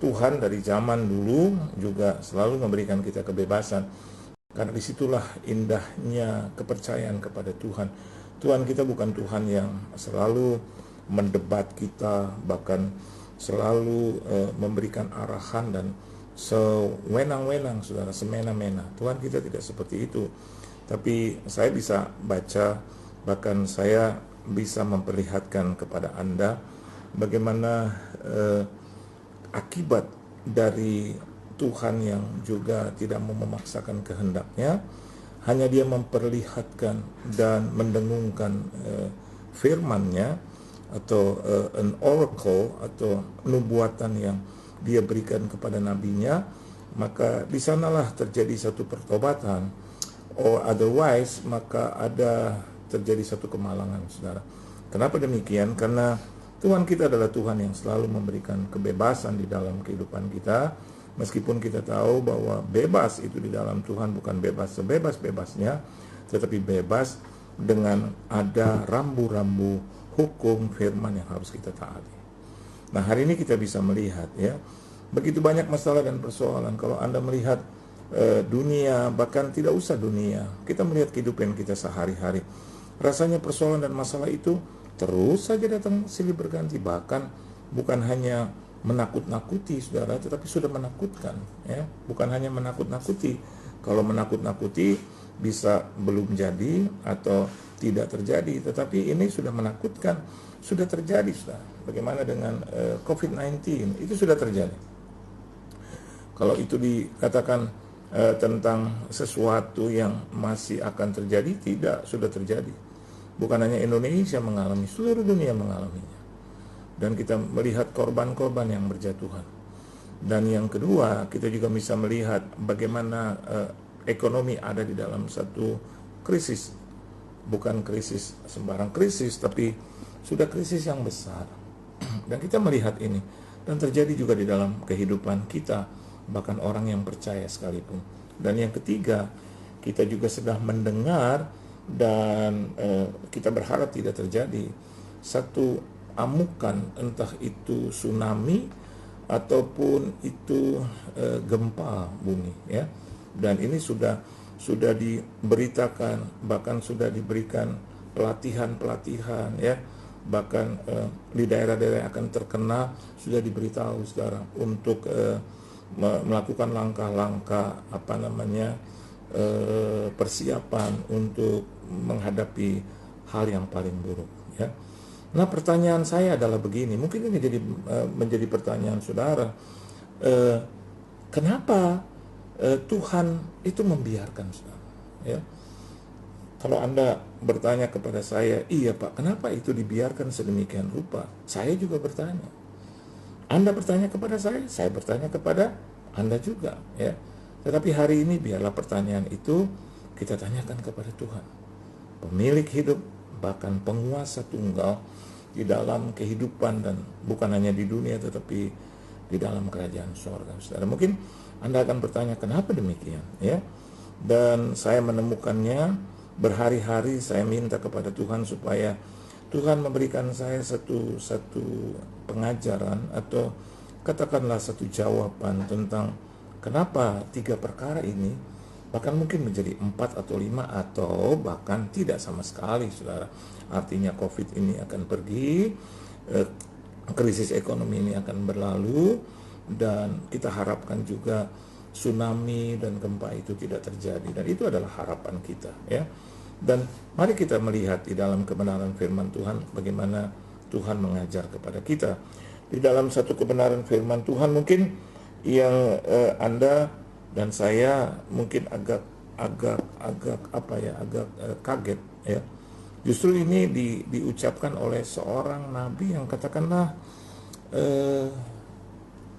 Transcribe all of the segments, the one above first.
Tuhan dari zaman dulu juga selalu memberikan kita kebebasan. Karena disitulah indahnya kepercayaan kepada Tuhan. Tuhan kita bukan Tuhan yang selalu mendebat kita, bahkan selalu memberikan arahan dan sewenang-wenang, saudara, semena-mena. Tuhan kita tidak seperti itu. Tapi saya bisa baca, bahkan saya bisa memperlihatkan kepada Anda bagaimana akibat dari Tuhan yang juga tidak mau memaksakan kehendaknya, hanya dia memperlihatkan dan mendengungkan firman-Nya atau an oracle atau nubuatan yang dia berikan kepada nabinya, maka di sanalah terjadi satu pertobatan, or otherwise maka ada terjadi satu kemalangan, saudara. Kenapa demikian? Karena Tuhan kita adalah Tuhan yang selalu memberikan kebebasan di dalam kehidupan kita, meskipun kita tahu bahwa bebas itu di dalam Tuhan bukan bebas sebebas-bebasnya, tetapi bebas dengan ada rambu-rambu hukum firman yang harus kita taati. Nah, hari ini kita bisa melihat ya, begitu banyak masalah dan persoalan. Kalau Anda melihat dunia, bahkan tidak usah dunia, kita melihat kehidupan kita sehari-hari, rasanya persoalan dan masalah itu terus saja datang silih berganti. Bahkan bukan hanya menakut-nakuti, saudara, tetapi sudah menakutkan ya. Bukan hanya menakut-nakuti. Kalau menakut-nakuti bisa belum jadi atau tidak terjadi, tetapi ini sudah menakutkan, sudah terjadi, saudara. Bagaimana dengan COVID-19? Itu sudah terjadi. Kalau itu dikatakan tentang sesuatu yang masih akan terjadi, tidak, sudah terjadi. Bukan hanya Indonesia mengalami, seluruh dunia mengalaminya. Dan kita melihat korban-korban yang berjatuhan. Dan yang kedua, kita juga bisa melihat bagaimana ekonomi ada di dalam satu krisis. Bukan krisis sembarang krisis, tapi sudah krisis yang besar. Dan kita melihat ini, dan terjadi juga di dalam kehidupan kita, bahkan orang yang percaya sekalipun. Dan yang ketiga, kita juga sedang mendengar dan kita berharap tidak terjadi satu amukan, entah itu tsunami ataupun itu gempa bumi ya. Dan ini sudah diberitakan, bahkan sudah diberikan pelatihan ya, bahkan di daerah-daerah yang akan terkena sudah diberitahu, saudara, untuk melakukan langkah-langkah persiapan untuk menghadapi hal yang paling buruk ya. Nah, pertanyaan saya adalah begini, mungkin ini menjadi pertanyaan saudara, kenapa Tuhan itu membiarkan, saudara ya? Kalau Anda bertanya kepada saya, iya Pak, kenapa itu dibiarkan sedemikian rupa? Saya juga bertanya. Anda bertanya kepada saya bertanya kepada Anda juga ya. Tetapi hari ini biarlah pertanyaan itu kita tanyakan kepada Tuhan, pemilik hidup, bahkan penguasa tunggal di dalam kehidupan, dan bukan hanya di dunia tetapi di dalam kerajaan surga, saudara. Mungkin Anda akan bertanya, kenapa demikian ya? Dan saya menemukannya berhari-hari. Saya minta kepada Tuhan supaya Tuhan memberikan saya satu pengajaran, atau katakanlah satu jawaban tentang kenapa 3 perkara ini bahkan mungkin menjadi 4 atau 5 atau bahkan tidak sama sekali, saudara. Artinya COVID ini akan pergi, krisis ekonomi ini akan berlalu, dan kita harapkan juga tsunami dan gempa itu tidak terjadi, dan itu adalah harapan kita ya. Dan mari kita melihat di dalam kebenaran firman Tuhan bagaimana Tuhan mengajar kepada kita. Di dalam satu kebenaran firman Tuhan mungkin yang Anda dan saya mungkin agak kaget ya. Justru ini diucapkan oleh seorang nabi yang katakanlah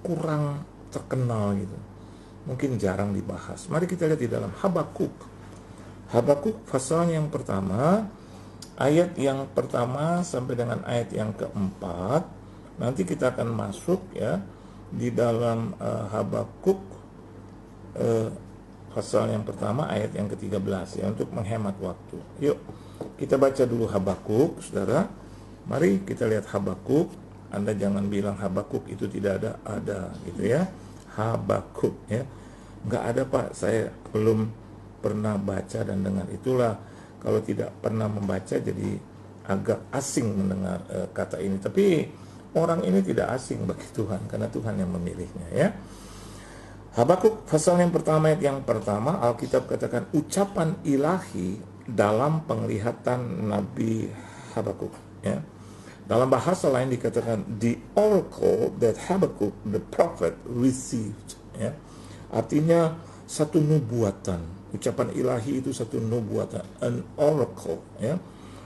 kurang terkenal gitu. Mungkin jarang dibahas. Mari kita lihat di dalam Habakuk pasal yang pertama, ayat yang pertama sampai dengan ayat yang keempat. Nanti kita akan masuk ya di dalam Habakuk pasal yang pertama ayat yang ke-13 ya, untuk menghemat waktu. Yuk kita baca dulu Habakuk, saudara. Mari kita lihat Habakuk Anda jangan bilang Habakuk itu tidak ada gitu ya. Habakuk ya. Nggak ada Pak, saya belum pernah baca dan dengar. Itulah kalau tidak pernah membaca jadi agak asing mendengar kata ini. Tapi orang ini tidak asing bagi Tuhan karena Tuhan yang memilihnya ya. Habakuk pasal yang pertama ayat yang pertama, Alkitab katakan ucapan ilahi dalam penglihatan Nabi Habakuk ya. Dalam bahasa lain dikatakan the oracle that Habakuk the prophet received ya. Artinya satu nubuatan. Ucapan ilahi itu satu nubuatan, an oracle ya.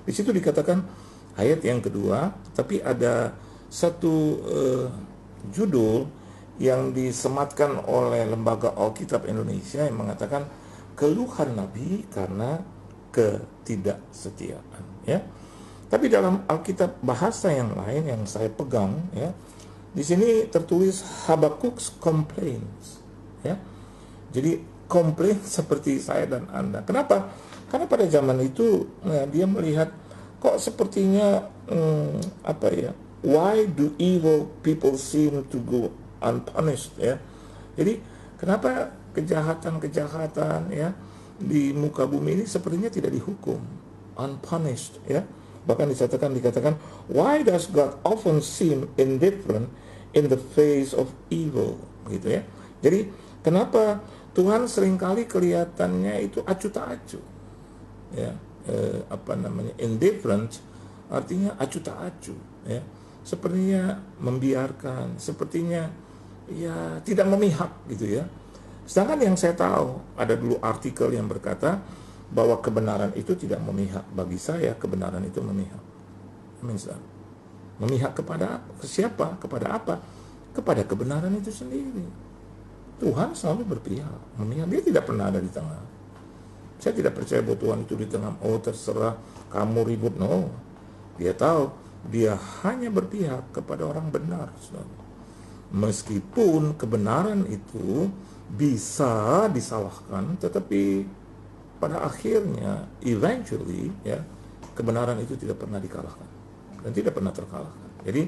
Di situ dikatakan ayat yang kedua, tapi ada satu judul yang disematkan oleh Lembaga Alkitab Indonesia yang mengatakan keluhan Nabi karena ketidaksetiaan ya. Tapi dalam Alkitab bahasa yang lain yang saya pegang ya, di sini tertulis Habakuk's complaints ya. Jadi komplain seperti saya dan Anda. Kenapa? Karena pada zaman itu dia melihat kok sepertinya why do evil people seem to go unpunished ya. Jadi kenapa kejahatan-kejahatan ya di muka bumi ini sepertinya tidak dihukum, unpunished ya. Bahkan dikatakan why does God often seem indifferent in the face of evil gitu ya. Jadi kenapa Tuhan seringkali kelihatannya itu acuh tak acuh ya, indifferent artinya acuh tak acuh ya, sepertinya membiarkan, sepertinya ya tidak memihak gitu ya. Sedangkan yang saya tahu, ada dulu artikel yang berkata bahwa kebenaran itu tidak memihak. Bagi saya kebenaran itu memihak. Memihak kepada siapa? Kepada apa? Kepada kebenaran itu sendiri. Tuhan selalu berpihak, memihak. Dia tidak pernah ada di tengah. Saya tidak percaya bahwa Tuhan itu di tengah. Oh terserah kamu ribut. No. Dia tahu dia hanya berpihak kepada orang benar. Meskipun kebenaran itu bisa disalahkan, tetapi pada akhirnya eventually ya, kebenaran itu tidak pernah dikalahkan dan tidak pernah terkalahkan. Jadi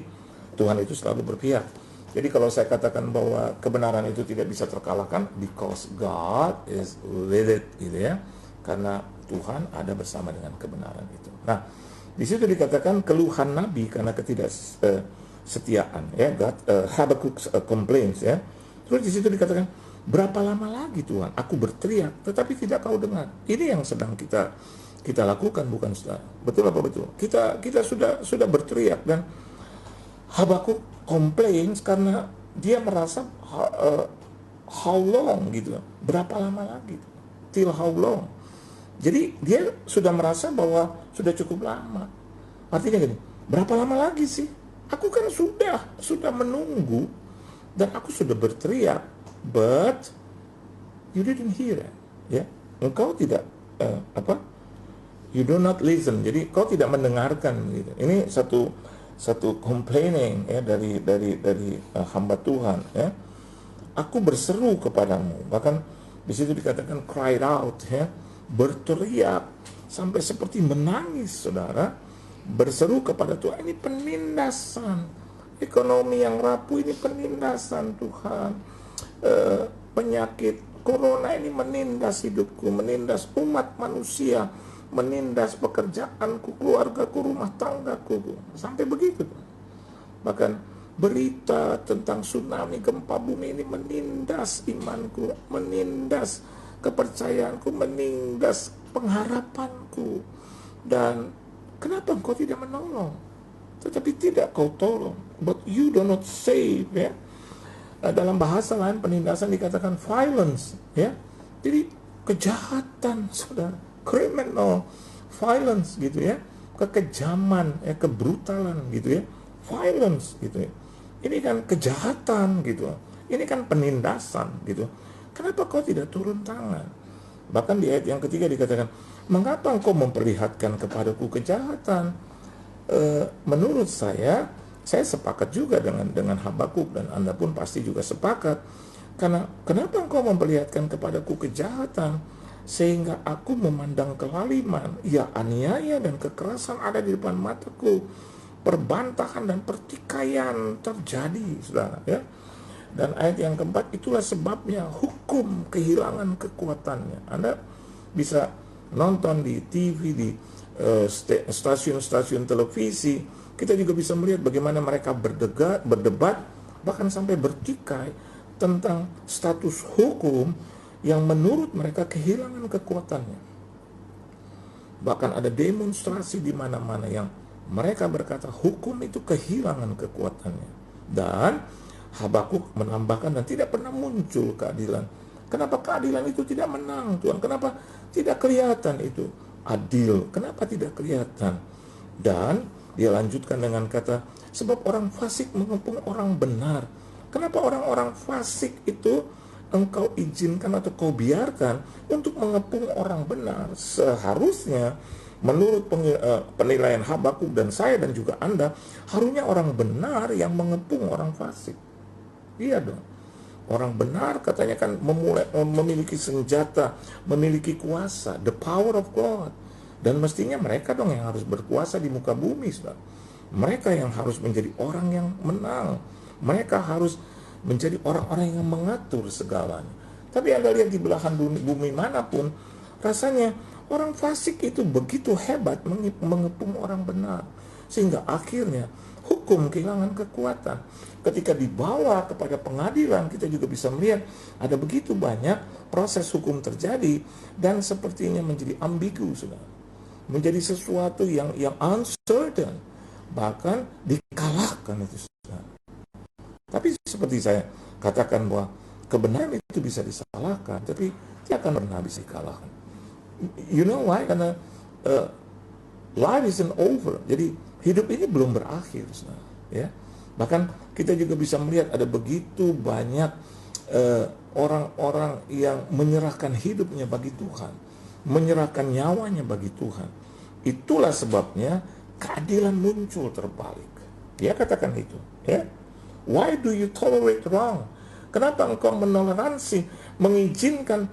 Tuhan itu selalu berpihak. Jadi kalau saya katakan bahwa kebenaran itu tidak bisa terkalahkan because God is with it gitu ya. Karena Tuhan ada bersama dengan kebenaran itu. Nah, di situ dikatakan keluhan Nabi karena ketidaksetiaan ya, Habakuk complains ya. Terus di situ dikatakan berapa lama lagi Tuhan aku berteriak tetapi tidak kau dengar. Ini yang sedang kita lakukan, bukan saudara? Betul apa betul? Kita sudah berteriak dan Habakuk complains karena dia merasa how long gitu. Berapa lama lagi? Till how long? Jadi dia sudah merasa bahwa sudah cukup lama. Artinya gini, berapa lama lagi sih? Aku kan sudah menunggu dan aku sudah berteriak, but you didn't hear it, ya. Engkau tidak you do not listen. Jadi kau tidak mendengarkan gitu. Ini satu complaining ya dari hamba Tuhan ya. Aku berseru kepadamu. Bahkan di situ dikatakan cried out ya, berteriak sampai seperti menangis saudara, berseru kepada Tuhan. Ini penindasan ekonomi yang rapuh, ini penindasan Tuhan. Penyakit corona ini menindas hidupku, menindas umat manusia, menindas pekerjaanku, keluargaku, rumah tanggaku, sampai begitu. Bahkan berita tentang tsunami, gempa bumi ini menindas imanku, menindas kepercayaanku, menindas pengharapanku. Dan kenapa engkau tidak menolong? Tetapi tidak kau tolong, but you do not save ya. Dalam bahasa lain penindasan dikatakan violence ya. Jadi kejahatan saudara, criminal violence gitu ya, kekejaman ya, kebrutalan gitu ya, violence gitu ya. Ini kan kejahatan gitu, ini kan penindasan gitu. Kenapa kau tidak turun tangan? Bahkan di ayat yang ketiga dikatakan, mengapa engkau memperlihatkan kepadaku kejahatan? Menurut saya sepakat juga dengan Habakuk, dan Anda pun pasti juga sepakat. Karena kenapa engkau memperlihatkan kepadaku kejahatan sehingga aku memandang kelaliman, ya aniaya dan kekerasan ada di depan mataku. perbantahan dan pertikaian terjadi, saudara, ya. Dan ayat yang keempat, itulah sebabnya hukum kehilangan kekuatannya. Anda bisa nonton di TV, di stasiun-stasiun televisi, kita juga bisa melihat bagaimana mereka berdebat, bahkan sampai bertikai tentang status hukum yang menurut mereka kehilangan kekuatannya. Bahkan ada demonstrasi di mana-mana yang mereka berkata hukum itu kehilangan kekuatannya. Dan Habakuk menambahkan, dan tidak pernah muncul keadilan. Kenapa keadilan itu tidak menang, Tuhan? Kenapa tidak kelihatan itu adil? Kenapa tidak kelihatan? Dan dia lanjutkan dengan kata, sebab orang fasik mengepung orang benar. Kenapa orang-orang fasik itu engkau izinkan atau kau biarkan untuk mengepung orang benar? Seharusnya menurut penilaian Habakuk dan saya dan juga Anda, harusnya orang benar yang mengepung orang fasik. Iya dong. Orang benar katanya kan memiliki senjata, memiliki kuasa, the power of God. Dan mestinya mereka dong yang harus berkuasa di muka bumi, saudara. Mereka yang harus menjadi orang yang menang. Mereka harus menjadi orang-orang yang mengatur segalanya. Tapi Anda lihat di belahan bumi manapun, rasanya orang fasik itu begitu hebat mengepung orang benar. Sehingga akhirnya hukum kehilangan kekuatan. Ketika dibawa kepada pengadilan, kita juga bisa melihat ada begitu banyak proses hukum terjadi dan sepertinya menjadi ambigu, saudara. Menjadi sesuatu yang uncertain, bahkan dikalahkan itu, saudara. Tapi seperti saya katakan bahwa kebenaran itu bisa disalahkan, tapi tidak akan pernah bisa dikalahkan. You know why? Karena life isn't over. Jadi hidup ini belum berakhir, saudara, ya. Bahkan kita juga bisa melihat ada begitu banyak orang-orang yang menyerahkan hidupnya bagi Tuhan, menyerahkan nyawanya bagi Tuhan. Itulah sebabnya keadilan muncul terbalik. Dia katakan itu, ya. Why do you tolerate wrong? Kenapa engkau menoleransi, mengizinkan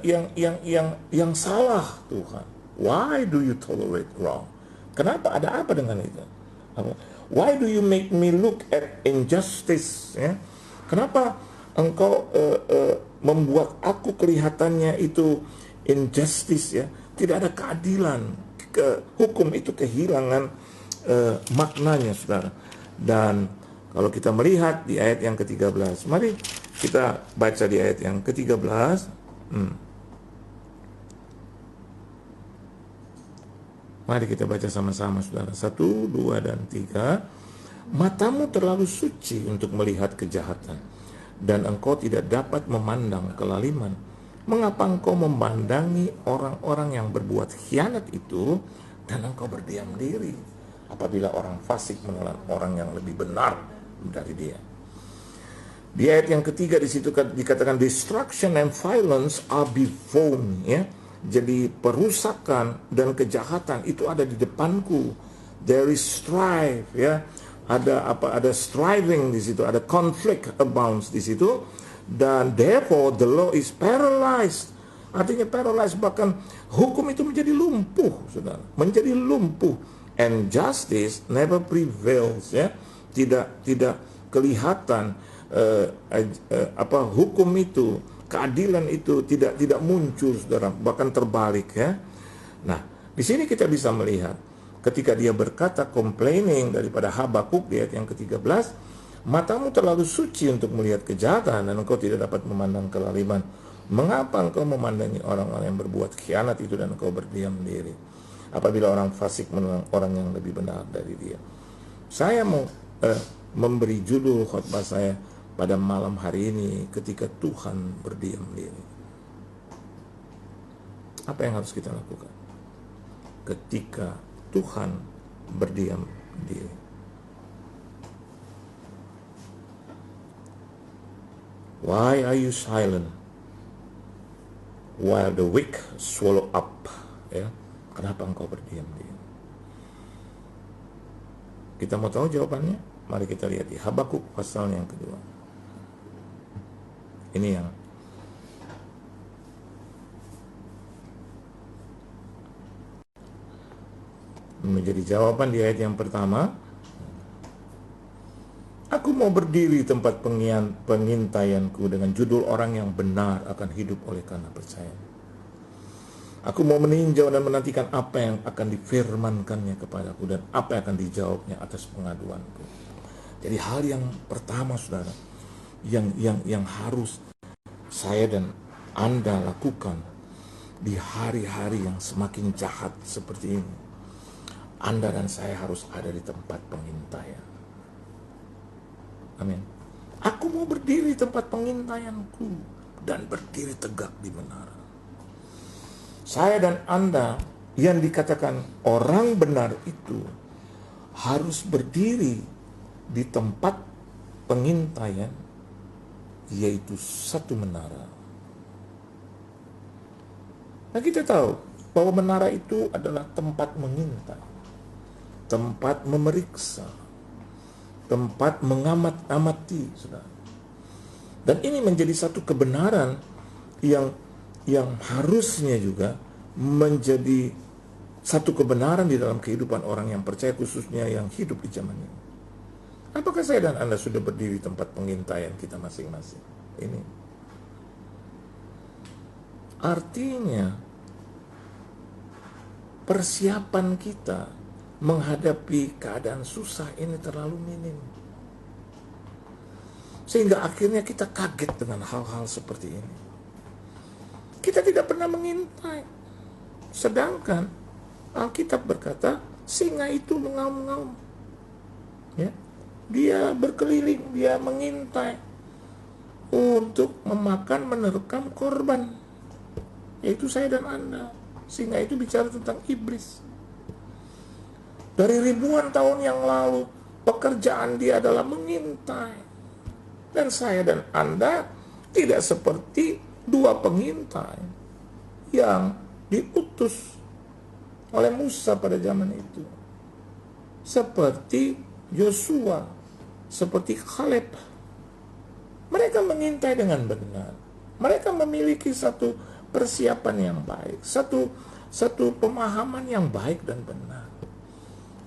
yang salah, Tuhan? Why do you tolerate wrong? Kenapa? Ada apa dengan itu? Why do you make me look at injustice? Ya? Kenapa engkau membuat aku kelihatannya itu injustice, ya? Tidak ada keadilan. Hukum itu kehilangan maknanya, saudara. Dan kalau kita melihat di ayat yang ke-13, mari kita baca di ayat yang ke-13. Mari kita baca sama-sama, saudara. 1, 2, dan 3. Matamu terlalu suci untuk melihat kejahatan, dan engkau tidak dapat memandang kelaliman. Mengapa engkau memandangi orang-orang yang berbuat khianat itu, dan engkau berdiam diri apabila orang fasik menelan orang yang lebih benar dari dia? Di ayat yang ketiga di situ dikatakan destruction and violence are before me, ya. Jadi perusakan dan kejahatan itu ada di depanku. There is strife, ya. Ada striving di situ, ada conflict abounds di situ, dan therefore the law is paralyzed. Artinya paralyzed, bahkan hukum itu menjadi lumpuh, saudara, menjadi lumpuh. And justice never prevails, ya. Tidak kelihatan hukum itu, keadilan itu tidak muncul, saudara, bahkan terbalik, ya. Nah, di sini kita bisa melihat ketika dia berkata complaining daripada Habakuk di ayat yang ke-13, matamu terlalu suci untuk melihat kejahatan dan engkau tidak dapat memandang kelaliman. Mengapa engkau memandangi orang-orang yang berbuat khianat itu dan engkau berdiam diri apabila orang fasik menolong orang yang lebih benar dari dia? Saya mau memberi judul khotbah saya pada malam hari ini, ketika Tuhan berdiam diri. Apa yang harus kita lakukan ketika Tuhan berdiam diri? Why are you silent while the weak swallow up? Ya, kenapa engkau berdiam diri? Kita mau tahu jawabannya? Mari kita lihat di Habakuk pasal yang kedua. Ini yang menjadi jawaban di ayat yang pertama. Aku mau berdiri di tempat pengintaianku dengan judul orang yang benar akan hidup oleh karena percaya. Aku mau meninjau dan menantikan apa yang akan difirmankannya kepadaku dan apa yang akan dijawabnya atas pengaduanku. Jadi hal yang pertama, saudara, yang harus saya dan Anda lakukan di hari-hari yang semakin jahat seperti ini, Anda dan saya harus ada di tempat pengintaian. Amin. Aku mau berdiri di tempat pengintaianku dan berdiri tegak di menara. Saya dan Anda yang dikatakan orang benar itu harus berdiri di tempat pengintaian, yaitu satu menara. Nah, kita tahu bahwa menara itu adalah tempat mengintai, tempat memeriksa, tempat mengamat-amati, saudara. Dan ini menjadi satu kebenaran yang harusnya juga menjadi satu kebenaran di dalam kehidupan orang yang percaya, khususnya yang hidup di zaman ini. Apakah saya dan Anda sudah berdiri di tempat pengintaian kita masing-masing? Ini artinya persiapan kita menghadapi keadaan susah ini terlalu minim, sehingga akhirnya kita kaget dengan hal-hal seperti ini. Kita tidak pernah mengintai, sedangkan Alkitab berkata singa itu mengaum-ngaum, ya, dia berkeliling, dia mengintai untuk memakan, menerkam korban, yaitu saya dan Anda. Singa itu bicara tentang iblis. Dari ribuan tahun yang lalu, pekerjaan dia adalah mengintai. Dan saya dan Anda tidak seperti dua pengintai yang diutus oleh Musa pada zaman itu, seperti Yosua, seperti Kaleb. Mereka mengintai dengan benar. Mereka memiliki satu persiapan yang baik, satu pemahaman yang baik dan benar.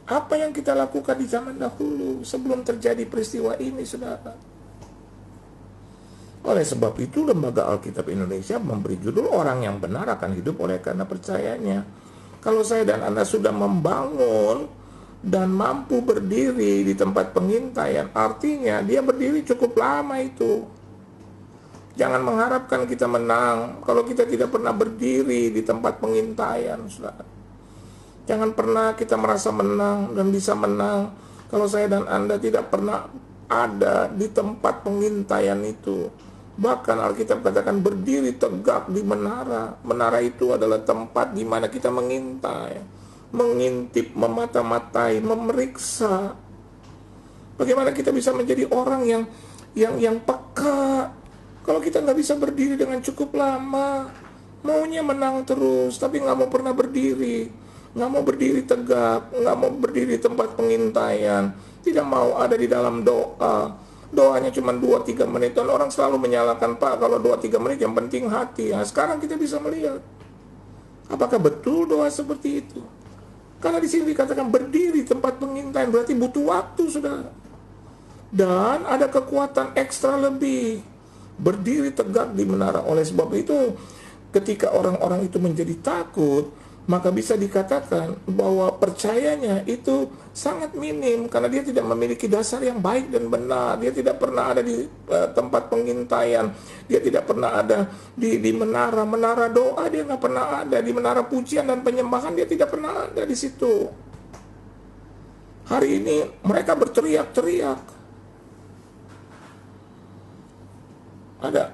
Apa yang kita lakukan di zaman dahulu sebelum terjadi peristiwa ini, saudara? Oleh sebab itu, Lembaga Alkitab Indonesia memberi judul orang yang benar akan hidup oleh karena percayanya. Kalau saya dan Anda sudah membangun dan mampu berdiri di tempat pengintaian, artinya dia berdiri cukup lama itu. Jangan mengharapkan kita menang kalau kita tidak pernah berdiri di tempat pengintaian, saudara. Jangan pernah kita merasa menang dan bisa menang kalau saya dan Anda tidak pernah ada di tempat pengintaian itu. Bahkan Alkitab katakan berdiri tegak di menara. Menara itu adalah tempat di mana kita mengintai, mengintip, memata-matai, memeriksa. Bagaimana kita bisa menjadi orang yang peka kalau kita nggak bisa berdiri dengan cukup lama, maunya menang terus, tapi nggak mau pernah berdiri, nggak mau berdiri tegak, nggak mau berdiri di tempat pengintaian, tidak mau ada di dalam doa. Doanya cuma 2-3 menit, dan orang selalu menyalahkan, Pak, kalau 2-3 menit yang penting hati. Nah, sekarang kita bisa melihat apakah betul doa seperti itu. Karena di sini dikatakan berdiri tempat pengintaian berarti butuh waktu, saudara. Dan ada kekuatan ekstra lebih, berdiri tegak di menara. Oleh sebab itu, ketika orang-orang itu menjadi takut, maka bisa dikatakan bahwa percayanya itu sangat minim, karena dia tidak memiliki dasar yang baik dan benar. Dia tidak pernah ada di tempat pengintaian, dia tidak pernah ada di menara doa, dia nggak pernah ada di menara pujian dan penyembahan, dia tidak pernah ada di situ. Hari ini mereka berteriak-teriak. Ada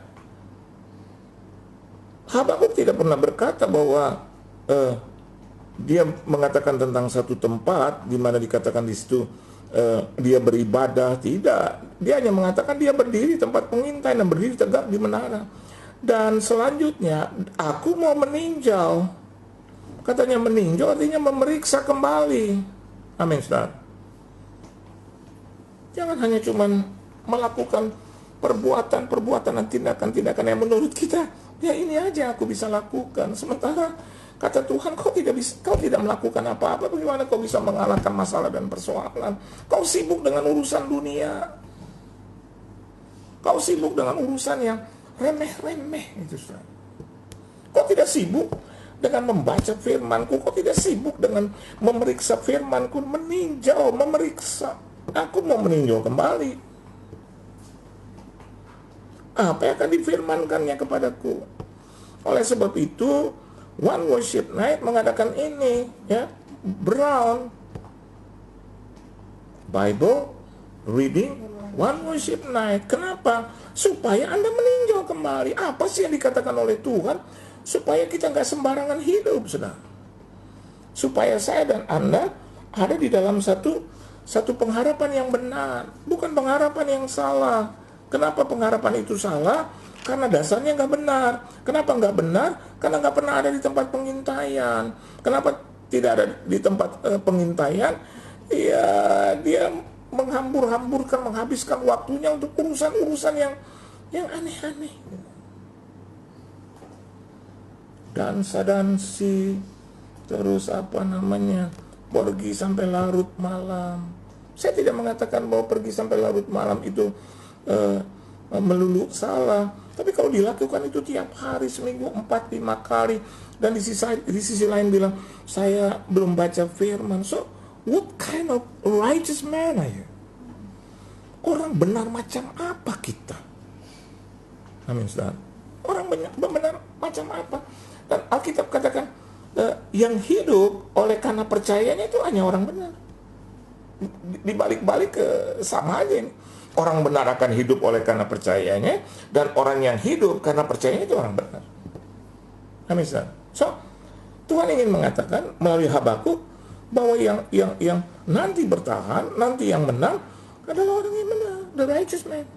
Habakuk tidak pernah berkata bahwa dia mengatakan tentang satu tempat di mana dikatakan di situ dia beribadah. Tidak, dia hanya mengatakan dia berdiri tempat pengintaian dan berdiri tegak di menara. Dan selanjutnya, aku mau meninjau. Katanya meninjau artinya memeriksa kembali. Amin, saudara. Jangan hanya cuman melakukan perbuatan-perbuatan dan tindakan-tindakan yang menurut kita, ya ini aja aku bisa lakukan. Sementara kata Tuhan, kau tidak melakukan apa-apa. Bagaimana kau bisa mengalahkan masalah dan persoalan? Kau sibuk dengan urusan dunia. Kau sibuk dengan urusan yang remeh-remeh itu, saudara. Kau tidak sibuk dengan membaca firman-Ku, kau tidak sibuk dengan memeriksa firman-Ku, meninjau, memeriksa. Aku mau meninjau kembali. Apa yang akan difirmankannya kepadaku? Oleh sebab itu, One Worship Night mengadakan ini, ya, Brown Bible Reading One Worship Night. Kenapa? Supaya Anda meninjau kembali apa sih yang dikatakan oleh Tuhan, supaya kita nggak sembarangan hidup, saudara. Supaya saya dan Anda ada di dalam satu pengharapan yang benar, bukan pengharapan yang salah. Kenapa pengharapan itu salah? Karena dasarnya nggak benar. Kenapa nggak benar? Karena nggak pernah ada di tempat pengintaian. Kenapa tidak ada di tempat pengintaian? Ya, dia menghambur-hamburkan, menghabiskan waktunya untuk urusan-urusan yang aneh-aneh. Dansa-dansi, terus pergi sampai larut malam. Saya tidak mengatakan bahwa pergi sampai larut malam itu melulu salah, tapi kalau dilakukan itu tiap hari, seminggu 4-5 kali, dan di sisi lain bilang saya belum baca firman. So what kind of righteous man are you? Orang benar macam apa kita? Amin, saudara. Orang benar macam apa? Dan Alkitab katakan yang hidup oleh karena percayanya itu hanya orang benar. Dibalik-balik ke sama aja ini. Orang benar akan hidup oleh karena percayanya, dan orang yang hidup karena percayanya itu orang benar. Amin, saudara. So Tuhan ingin mengatakan melalui Habakuk bahwa yang nanti bertahan, nanti yang menang adalah orang yang benar, the righteous man.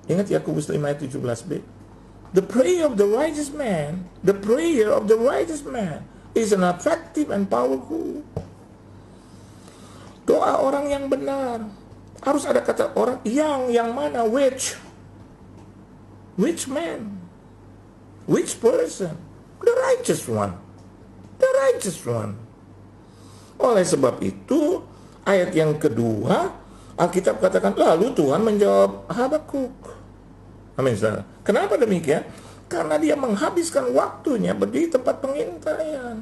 Ingat Yakobus 5 ayat 17b. The prayer of the righteous man, the prayer of the righteous man is an effective and powerful. Doa orang yang benar. Harus ada kata orang yang mana, which man, which person, the righteous one, the righteous one. Oleh sebab itu, ayat yang kedua, Alkitab katakan, lalu Tuhan menjawab Habakuk. Amin, saudara. Kenapa demikian? Karena dia menghabiskan waktunya berdiri tempat pengintaian.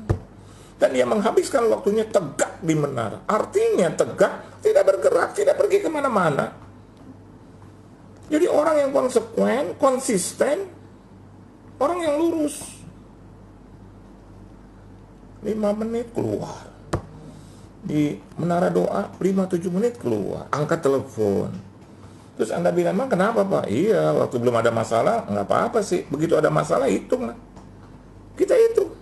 Dan dia menghabiskan waktunya tegak di menara. Artinya tegak, tidak bergerak, tidak pergi kemana-mana. Jadi orang yang konsekuen, konsisten, orang yang lurus. 5 menit keluar. Di menara doa 5-7 menit keluar, angkat telepon. Terus Anda bilang, "Emang kenapa, Pak?" "Iya, waktu belum ada masalah nggak apa-apa sih. Begitu ada masalah, hitung lah." Kita hitung.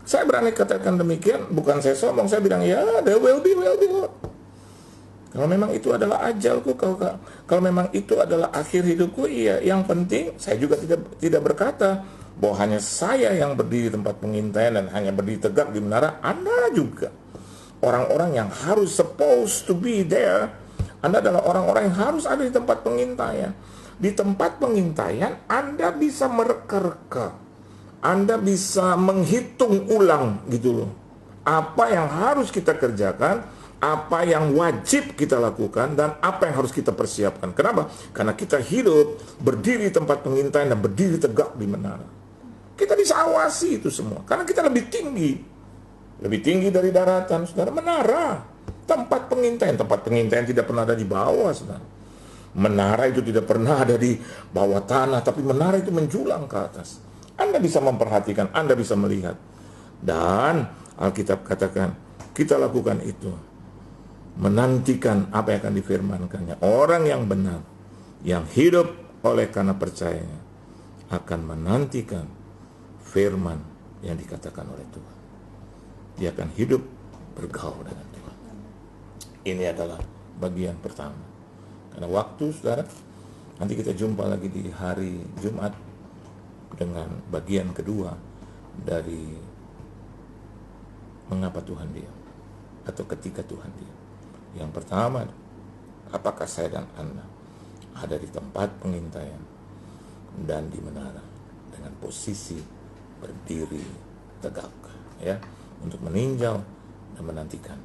Saya berani katakan demikian, bukan saya sombong, saya bilang, ya, there will be. Kalau memang itu adalah ajalku, kalau memang itu adalah akhir hidupku, iya. Yang penting, saya juga tidak berkata bahwa hanya saya yang berdiri di tempat pengintaian dan hanya berdiri tegak di menara. Anda juga orang-orang yang harus supposed to be there. Anda adalah orang-orang yang harus ada di tempat pengintaian. Di tempat pengintaian, Anda bisa mereka-reka. Anda bisa menghitung ulang gitu loh. Apa yang harus kita kerjakan, apa yang wajib kita lakukan, dan apa yang harus kita persiapkan. Kenapa? Karena kita hidup berdiri di tempat pengintaian dan berdiri tegak di menara. Kita bisa awasi itu semua. Karena kita lebih tinggi. Lebih tinggi dari daratan, saudara. Menara, tempat pengintaian. Tempat pengintaian tidak pernah ada di bawah, saudara. Menara itu tidak pernah ada di bawah tanah, tapi menara itu menjulang ke atas. Anda bisa memperhatikan, Anda bisa melihat. Dan Alkitab katakan, kita lakukan itu. Menantikan apa yang akan difirmankannya. Orang yang benar, yang hidup oleh karena percayanya, akan menantikan firman yang dikatakan oleh Tuhan. Dia akan hidup bergaul dengan Tuhan. Ini adalah bagian pertama. Karena waktu, saudara, nanti kita jumpa lagi di hari Jumat dengan bagian kedua dari mengapa Tuhan diam, atau ketika Tuhan diam. Yang pertama, apakah saya dan Anda ada di tempat pengintaian dan di menara dengan posisi berdiri tegak, ya, untuk meninjau dan menantikan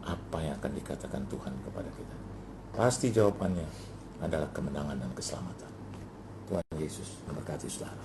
apa yang akan dikatakan Tuhan kepada kita. pasti jawabannya adalah kemenangan dan keselamatan. Tuhan Yesus memberkati saudara.